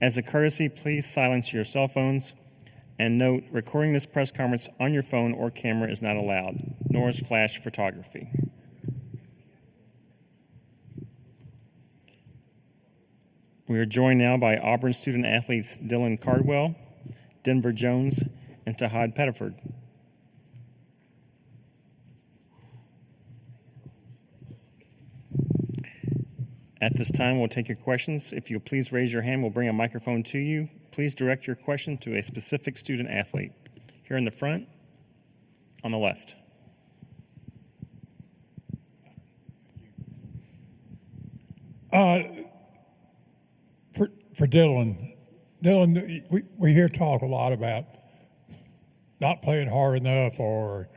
As a courtesy, please silence your cell phones. And note, recording this press conference on your phone or camera is not allowed, nor is flash photography. We are joined now by Auburn student athletes Dylan Cardwell, Denver Jones, and Tahad Pettiford. At this time, we'll take your questions. If you'll please raise your hand, we'll bring a microphone to you. Please direct your question to a specific student athlete. Here in the front, on the left. For Dylan, we hear talk a lot about not playing hard enough or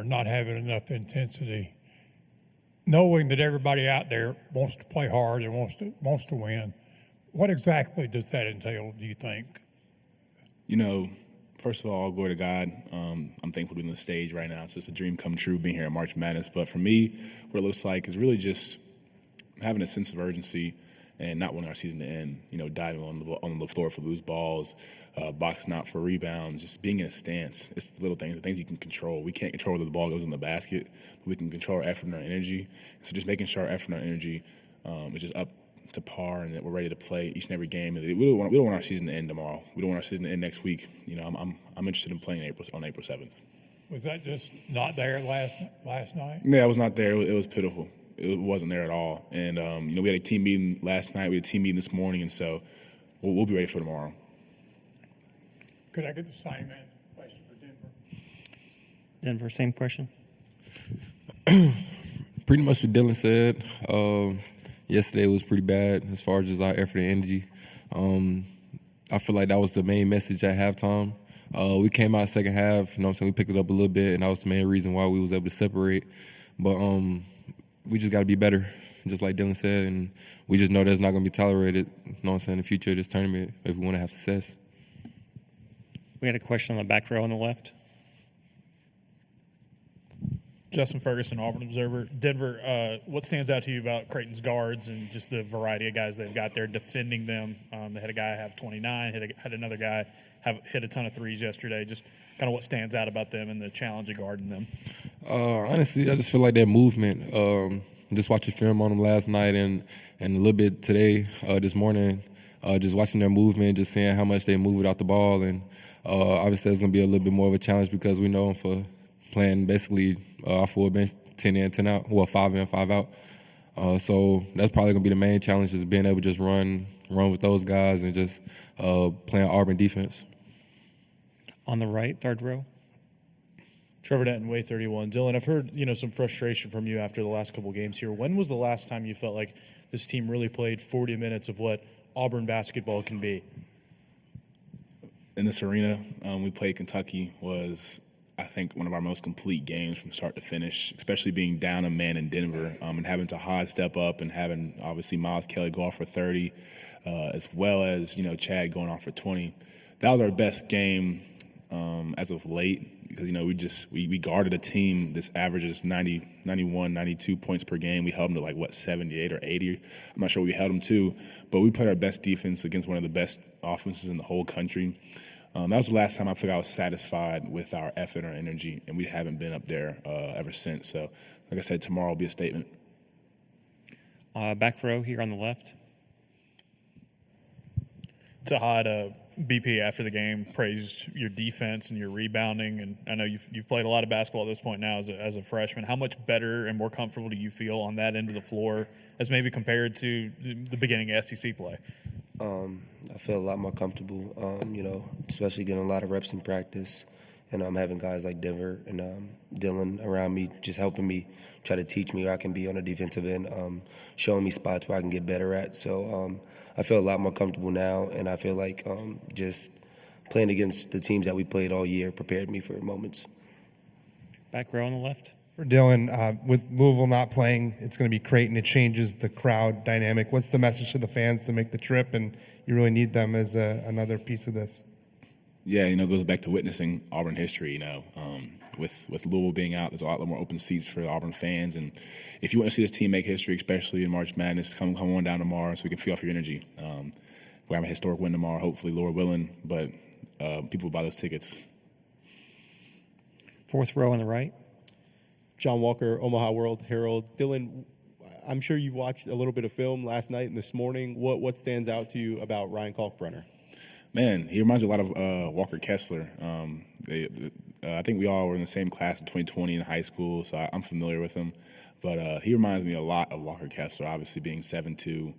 not having enough intensity. Knowing that everybody out there wants to play hard and wants to win, what exactly does that entail, do you think? You know, first of all, glory to God. I'm thankful to be on the stage right now. It's just a dream come true being here at March Madness. But for me, what it looks like is really just having a sense of urgency and not wanting our season to end. You know, diving on the floor for loose balls, boxing out for rebounds, just being in a stance. It's the little things, the things you can control. We can't control whether the ball goes in the basket, but we can control our effort and our energy. So just making sure our effort and our energy is just up to par and that we're ready to play each and every game. We don't want our season to end tomorrow. We don't want our season to end next week. You know, I'm interested in playing on April 7th. Was that just not there last night? Yeah, I was not there. It was pitiful. It wasn't there at all. And, you know, we had a team meeting last night. We had a team meeting this morning, and so we'll be ready for tomorrow. Could I get the same question for Denver? Denver, same question. Pretty much what Dylan said. Yesterday was pretty bad as far as just our effort and energy. I feel like that was the main message at halftime. We came out second half, you know what I'm saying, we picked it up a little bit, and that was the main reason why we was able to separate. But we just got to be better, just like Dylan said, and we just know that's not going to be tolerated, you know what I'm saying, in the future of this tournament if we want to have success. We had a question on the back row on the left. Justin Ferguson, Auburn Observer. Denver, what stands out to you about Creighton's guards and just the variety of guys they've got there defending them? They had a guy have 29, had another guy hit a ton of threes yesterday. Just kind of what stands out about them and the challenge of guarding them? Honestly, I just feel like their movement. Just watching film on them last night and a little bit today, this morning, just watching their movement, just seeing how much they move without the ball. And obviously it's going to be a little bit more of a challenge because we know them for playing basically our full bench 10 in, 10 out, well, 5 in, 5 out. So that's probably going to be the main challenge, is being able to just run with those guys and just playing Auburn defense. On the right, third row. Trevor Denton, Way 31. Dylan, I've heard some frustration from you after the last couple games here. When was the last time you felt like this team really played 40 minutes of what Auburn basketball can be? In this arena, we played Kentucky was, I think, one of our most complete games from start to finish, especially being down a man in Denver and having Tahad step up and having, obviously, Miles Kelly go off for 30, as well as, Chad going off for 20. That was our best game as of late because, we guarded a team. This averages 90, 91, 92 points per game. We held them to 78 or 80. I'm not sure what we held them to, but we played our best defense against one of the best offenses in the whole country. That was the last time I feel I was satisfied with our effort or energy, and we haven't been up there ever since. So, like I said, tomorrow will be a statement. Back row here on the left. Tahad, BP after the game praised your defense and your rebounding, and I know you've played a lot of basketball at this point now as a freshman. How much better and more comfortable do you feel on that end of the floor as maybe compared to the beginning of SEC play? I feel a lot more comfortable, especially getting a lot of reps in practice, and having guys like Denver and Dylan around me just helping me, try to teach me where I can be on the defensive end, showing me spots where I can get better at. So I feel a lot more comfortable now, and I feel like just playing against the teams that we played all year prepared me for moments. Back row on the left. For Dylan, with Louisville not playing, it's going to be Creighton. It changes the crowd dynamic. What's the message to the fans to make the trip? And you really need them as another piece of this. Yeah, it goes back to witnessing Auburn history, with Louisville being out, there's a lot more open seats for Auburn fans. And if you want to see this team make history, especially in March Madness, come on down tomorrow so we can feel off your energy. we're having a historic win tomorrow, hopefully, Lord willing. But people buy those tickets. Fourth row on the right. John Walker, Omaha World Herald. Dylan, I'm sure you've watched a little bit of film last night and this morning. What stands out to you about Ryan Kalkbrenner? Man, he reminds me a lot of Walker Kessler. I think we all were in the same class in 2020 in high school, so I'm familiar with him. But he reminds me a lot of Walker Kessler, obviously being 7'2",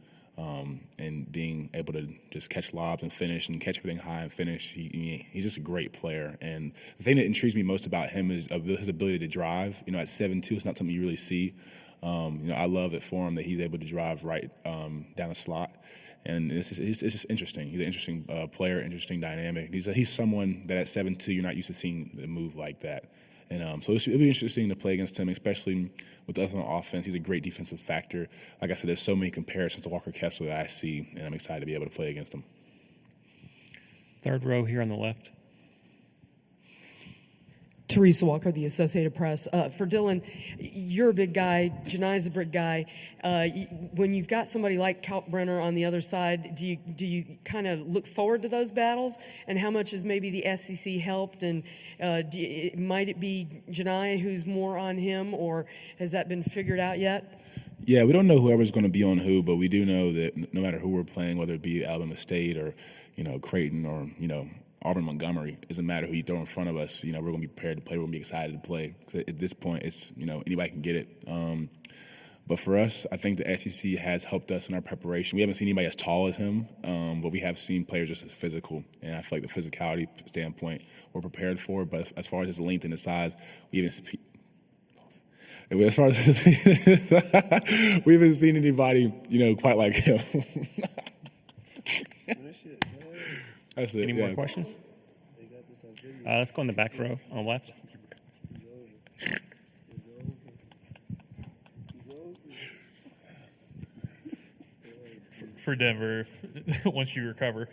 and being able to just catch lobs and finish and catch everything high and finish. He's just a great player. And the thing that intrigues me most about him is his ability to drive. You know, at 7'2", it's not something you really see. I love it for him that he's able to drive right down the slot. And it's just interesting. He's an interesting player, interesting dynamic. He's someone that at 7'2", you're not used to seeing the move like that. And so it'll be interesting to play against him, especially with us on offense. He's a great defensive factor. Like I said, there's so many comparisons to Walker Kessler that I see, and I'm excited to be able to play against him. Third row here on the left. Teresa Walker, the Associated Press. For Dylan, you're a big guy. Janai's a big guy. When you've got somebody like Kalkbrenner on the other side, do you kind of look forward to those battles? And how much has maybe the SEC helped? And might it be Janai who's more on him, or has that been figured out yet? Yeah, we don't know whoever's going to be on who, but we do know that no matter who we're playing, whether it be Alabama State or Creighton or Auburn, Montgomery, it doesn't matter who you throw in front of us. We're going to be prepared to play. We're going to be excited to play. 'Cause at this point, it's anybody can get it. But for us, I think the SEC has helped us in our preparation. We haven't seen anybody as tall as him, but we have seen players just as physical. And I feel like the physicality standpoint we're prepared for. But as far as his length and his size, we haven't seen anybody quite like him. That's it. Any more questions? Let's go in the back row on the left. For Denver, once you recover,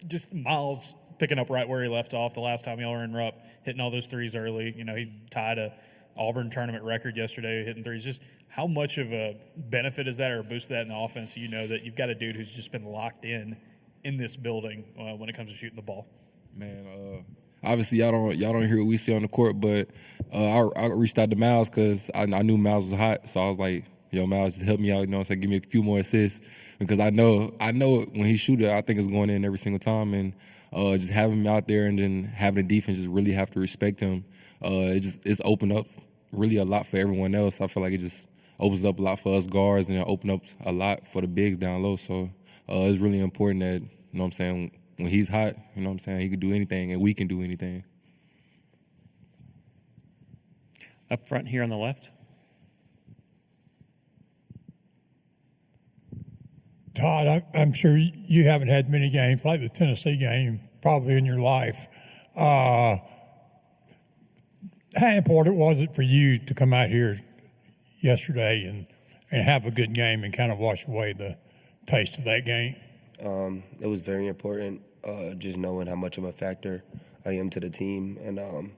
just Miles picking up right where he left off the last time y'all were in Rupp, hitting all those threes early. He tied a Auburn tournament record yesterday hitting threes. Just how much of a benefit is that or a boost to that in the offense? That you've got a dude who's just been locked in this building when it comes to shooting the ball. Man, obviously y'all don't hear what we see on the court, but I reached out to Miles because I knew Miles was hot, so I was like, "Yo, Miles, just help me out. Give me a few more assists," because I know when he shoot it, I think it's going in every single time, and just having him out there and then having the defense just really have to respect him. It's opened up really a lot for everyone else. I feel like it just opens up a lot for us guards and it opened up a lot for the bigs down low. So it's really important that when he's hot, he could do anything and we can do anything. Up front here on the left. Todd, I'm sure you haven't had many games like the Tennessee game probably in your life. How important was it for you to come out here yesterday and have a good game and kind of wash away the taste of that game? It was very important, just knowing how much of a factor I am to the team and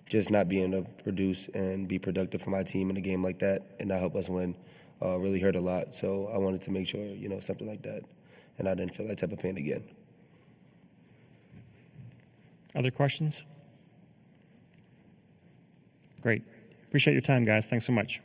just not being able to produce and be productive for my team in a game like that and not help us win really hurt a lot. So I wanted to make sure, something like that, and I didn't feel that type of pain again. Other questions? Great. Appreciate your time, guys. Thanks so much.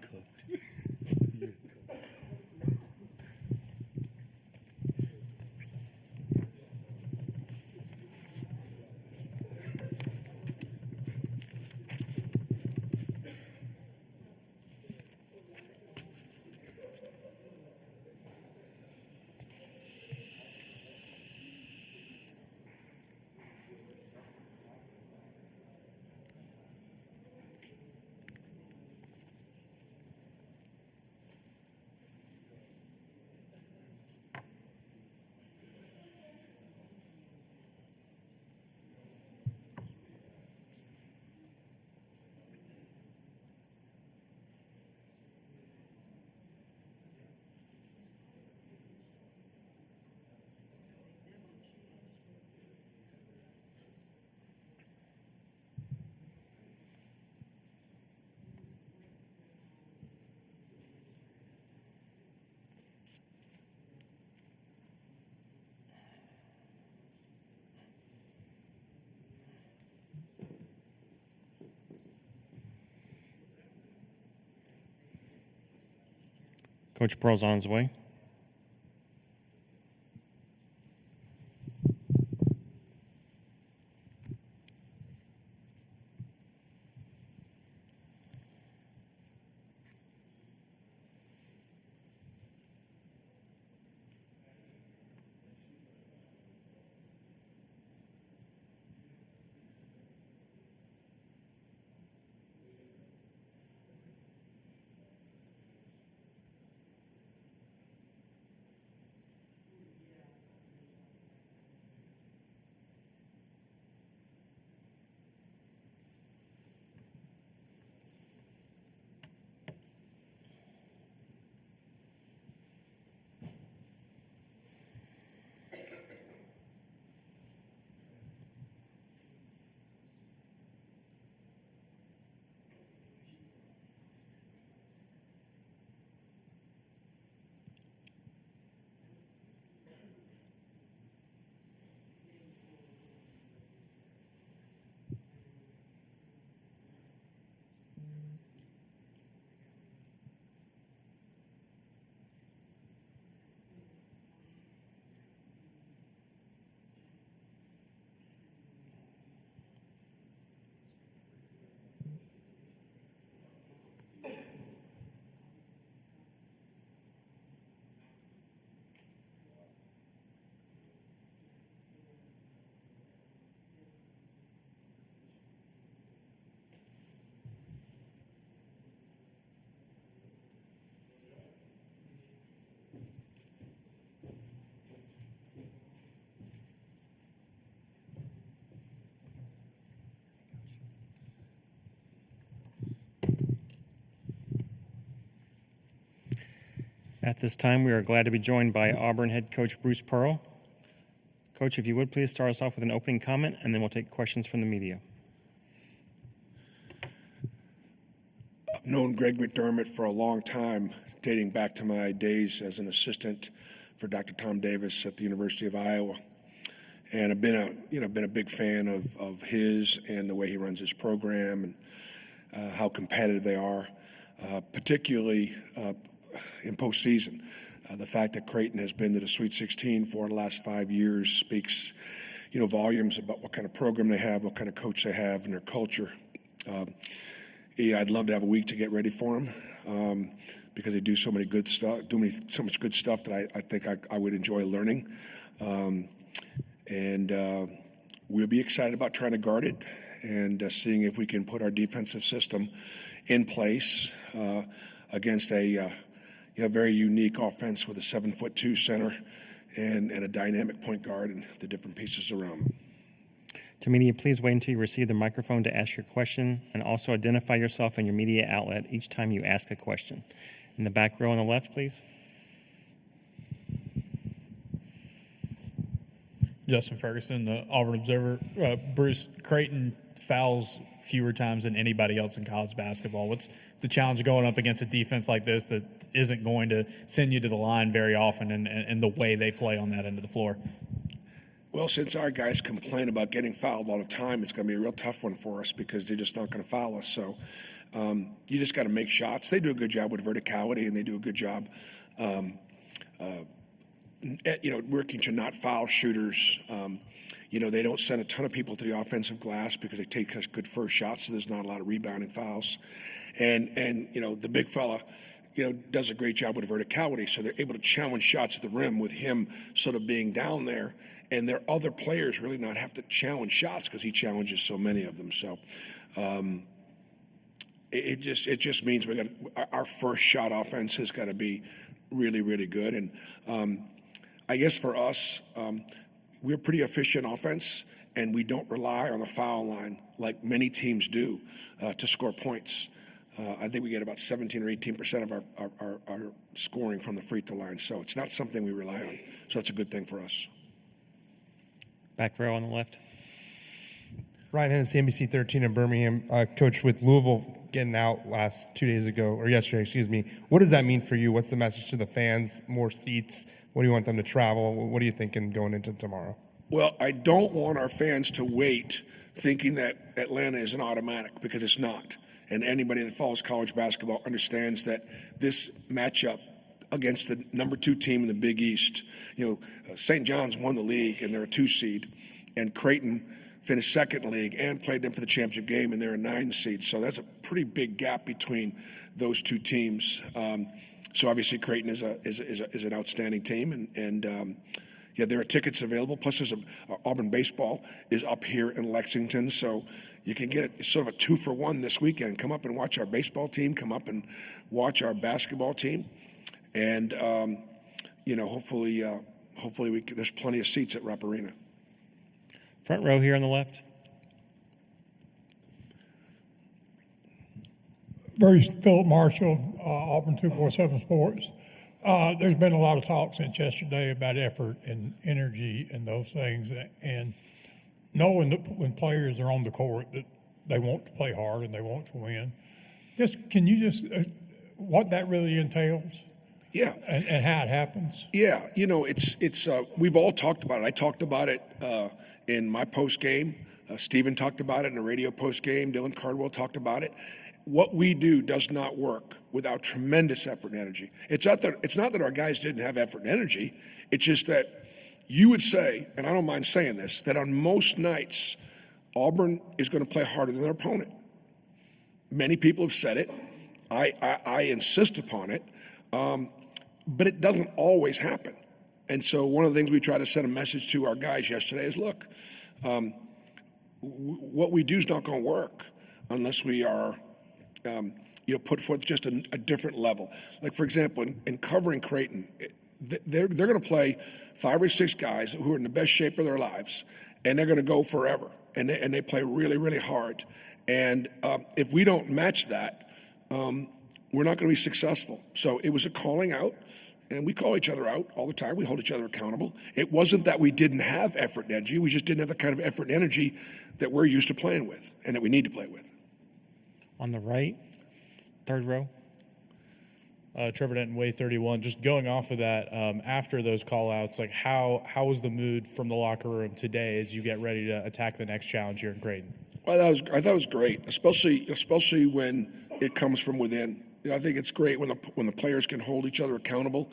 Coach Pearl's on his way. At this time, we are glad to be joined by Auburn head coach Bruce Pearl. Coach, if you would please start us off with an opening comment, and then we'll take questions from the media. I've known Greg McDermott for a long time, dating back to my days as an assistant for Dr. Tom Davis at the University of Iowa. And I've been a big fan of his and the way he runs his program and how competitive they are, particularly in postseason. The fact that Creighton has been to the Sweet 16 for the last 5 years speaks, volumes about what kind of program they have, what kind of coach they have, and their culture. I'd love to have a week to get ready for them because they do so many good stuff, so much good stuff that I think I would enjoy learning. And we'll be excited about trying to guard it and seeing if we can put our defensive system in place against a very unique offense with a 7'2" center and a dynamic point guard and the different pieces around them. To media, please wait until you receive the microphone to ask your question, and also identify yourself and your media outlet each time you ask a question. In the back row on the left, please. Justin Ferguson, the Auburn Observer. Bruce, Creighton fouls fewer times than anybody else in college basketball. What's the challenge going up against a defense like this that isn't going to send you to the line very often and the way they play on that end of the floor? Well, since our guys complain about getting fouled all the time, it's going to be a real tough one for us because they're just not going to foul us. So you just got to make shots. They do a good job with verticality, and they do a good job working to not foul shooters. They don't send a ton of people to the offensive glass because they take such good first shots, so there's not a lot of rebounding fouls. And the big fella, does a great job with verticality, so they're able to challenge shots at the rim with him sort of being down there, and their other players really not have to challenge shots because he challenges so many of them. So it just means our first shot offense has got to be really, really good. And I guess for us, we're pretty efficient offense, and we don't rely on the foul line like many teams do to score points. I think we get about 17 or 18% of our scoring from the free throw line, so it's not something we rely on. So it's a good thing for us. Back row on the left. Ryan Hennessy, NBC 13 in Birmingham. Coach, with Louisville getting out yesterday, what does that mean for you? What's the message to the fans? More seats? What do you want them to travel? What are you thinking going into tomorrow? Well, I don't want our fans to wait thinking that Atlanta is an automatic, because it's not. And anybody that follows college basketball understands that this matchup against the number 2 team in the Big East. St. John's won the league, and they're a 2 seed, and Creighton finished second in the league and played them for the championship game, and they're a 9 seed. So that's a pretty big gap between those 2 teams. So obviously Creighton is an outstanding team, and there are tickets available. Plus, there's Auburn baseball is up here in Lexington, so you can get it sort of a 2-for-1 this weekend. Come up and watch our baseball team. Come up and watch our basketball team, and hopefully there's plenty of seats at Rupp Arena. Front row here on the left. Bruce, Philip Marshall, Auburn 247 Sports. There's been a lot of talk since yesterday about effort and energy and those things, and knowing that when players are on the court that they want to play hard and they want to win. Can you what that really entails? Yeah. And how it happens? Yeah, it's we've all talked about it. I talked about it in my post game. Stephen talked about it in the radio post game. Dylan Cardwell talked about it. What we do does not work without tremendous effort and energy. It's not that our guys didn't have effort and energy. It's just that you would say, and I don't mind saying this, that on most nights, Auburn is going to play harder than their opponent. Many people have said it. I insist upon it. But it doesn't always happen. And so one of the things we try to send a message to our guys yesterday is, look, what we do is not going to work unless we are put forth just a different level. Like, for example, in covering Creighton, they're going to play 5 or 6 guys who are in the best shape of their lives, and they're going to go forever. And they play really, really hard. And if we don't match that, we're not going to be successful. So it was a calling out, and we call each other out all the time. We hold each other accountable. It wasn't that we didn't have effort and energy. We just didn't have the kind of effort and energy that we're used to playing with and that we need to play with. On the right, third row. Trevor Denton, Way 31. Just going off of that, after those call-outs, like how was the mood from the locker room today as you get ready to attack the next challenge here in Creighton? Well, I thought it was great, especially when it comes from within. I think it's great when the players can hold each other accountable.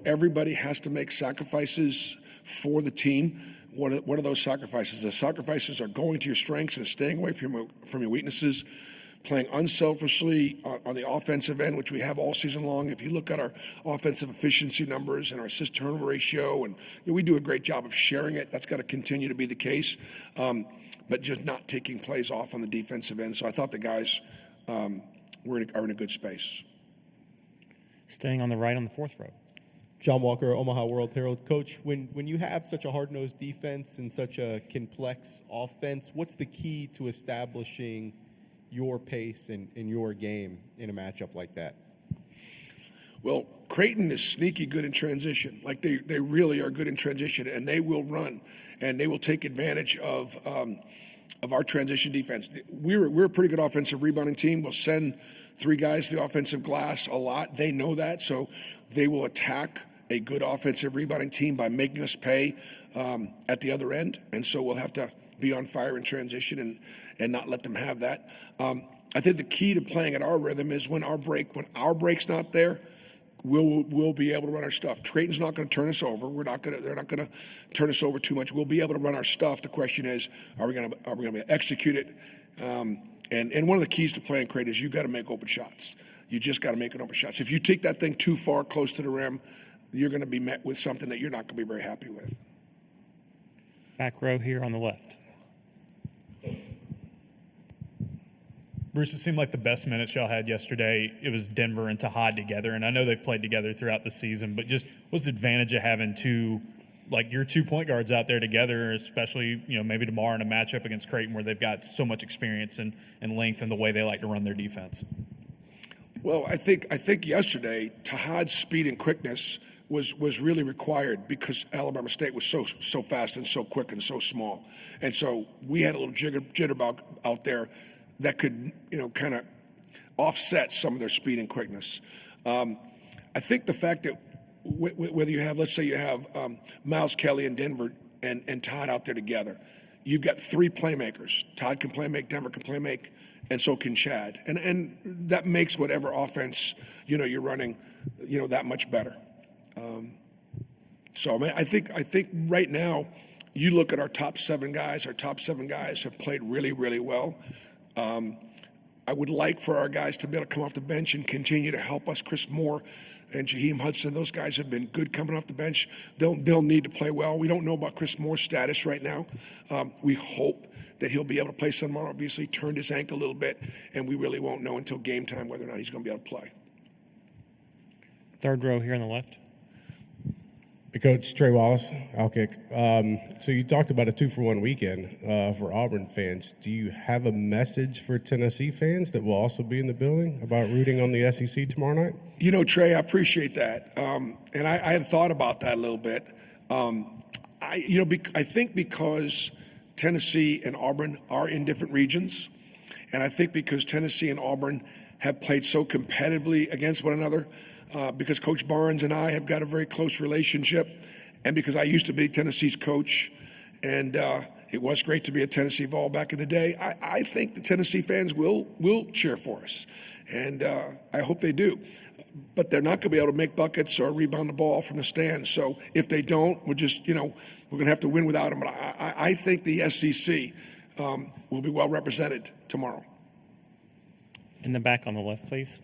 Everybody has to make sacrifices for the team. What are those sacrifices? The sacrifices are going to your strengths and staying away from your weaknesses, playing unselfishly on the offensive end, which we have all season long. If you look at our offensive efficiency numbers and our assist turnover ratio, and we do a great job of sharing it. That's got to continue to be the case, but just not taking plays off on the defensive end. So I thought the guys are in a good space. Staying on the right on the fourth row. John Walker, Omaha World Herald. Coach, when you have such a hard-nosed defense and such a complex offense, what's the key to establishing your pace and your game in a matchup like that? Well, Creighton is sneaky good in transition. Like they really are good in transition, and they will run, and they will take advantage of our transition defense. We're a pretty good offensive rebounding team. We'll send 3 guys to the offensive glass a lot. They know that, so they will attack a good offensive rebounding team by making us pay at the other end, and so we'll have to be on fire in transition and not let them have that. I think the key to playing at our rhythm is when our break's not there, we'll be able to run our stuff. Creighton's not going to turn us over. They're not going to turn us over too much. We'll be able to run our stuff. The question is, are we going to execute it? And one of the keys to playing Creighton is you got to make open shots. You just got to make open shots. If you take that thing too far close to the rim, you're going to be met with something that you're not going to be very happy with. Back row here on the left. Bruce, it seemed like the best minutes y'all had yesterday, it was Denver and Tahad together, and I know they've played together throughout the season, but just what's the advantage of having your 2 point guards out there together, especially, maybe tomorrow in a matchup against Creighton where they've got so much experience and length and the way they like to run their defense? Well, I think yesterday, Tahad's speed and quickness was really required because Alabama State was so fast and so quick and so small. And so we had a little jitterbug out there that could, kind of offset some of their speed and quickness. I think the fact that whether you have, let's say you have Miles Kelly and Denver and Todd out there together, you've got three playmakers. Todd can play make, Denver can play make, and so can Chad. And that makes whatever offense, you're running, that much better. So I think right now, you look at our top seven guys have played really, really well. I would like for our guys to be able to come off the bench and continue to help us. Chris Moore and Jaheim Hudson, those guys have been good coming off the bench. They'll need to play well. We don't know about Chris Moore's status right now. We hope that he'll be able to play tomorrow. Obviously, turned his ankle a little bit, and we really won't know until game time whether or not he's going to be able to play. Third row here on the left. Hey, Coach Trey Wallace, Outkick. So you talked about a 2-for-1 weekend for Auburn fans. Do you have a message for Tennessee fans that will also be in the building about rooting on the SEC tomorrow night? Trey, I appreciate that, and I had thought about that a little bit. I think because Tennessee and Auburn are in different regions, and I think because Tennessee and Auburn have played so competitively against one another. Because Coach Barnes and I have got a very close relationship, and because I used to be Tennessee's coach, and it was great to be at Tennessee Vol back in the day, I think the Tennessee fans will cheer for us, and I hope they do. But they're not going to be able to make buckets or rebound the ball from the stands. So if they don't, we're just, we're going to have to win without them. But I think the SEC will be well represented tomorrow. In the back on the left, please.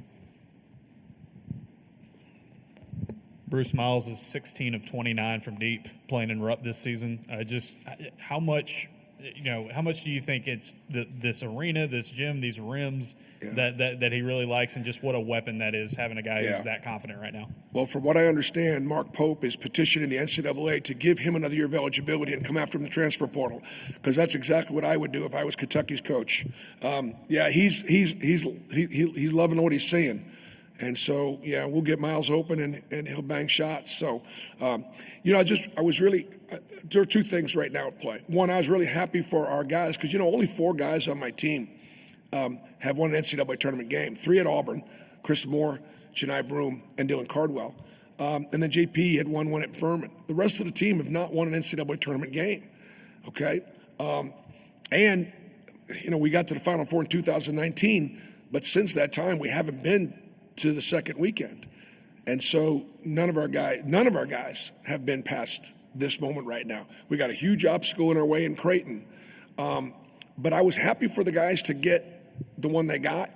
Bruce Miles is 16 of 29 from deep playing in Rupp this season. How much do you think it's this arena, this gym, these rims that he really likes, and just what a weapon that is, having a guy who's that confident right now? Well, from what I understand, Mark Pope is petitioning the NCAA to give him another year of eligibility and come after him in the transfer portal, because that's exactly what I would do if I was Kentucky's coach. He's loving what he's seeing. And so, we'll get Miles open and he'll bang shots. So, there are two things right now at play. One, I was really happy for our guys because, only 4 guys on my team have won an NCAA tournament game. 3 at Auburn, Chris Moore, Chani Broome, and Dylan Cardwell. And then JP had won one at Furman. The rest of the team have not won an NCAA tournament game, okay? We got to the Final Four in 2019, but since that time, we haven't been to the second weekend. And so none of our guys have been past this moment right now. We got a huge obstacle in our way in Creighton. But I was happy for the guys to get the one they got,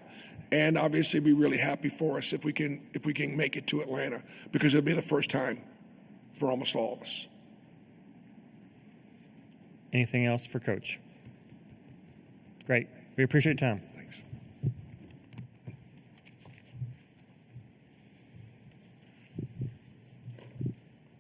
and obviously be really happy for us if we can make it to Atlanta, because it'll be the first time for almost all of us. Anything else for Coach? Great. We appreciate your time.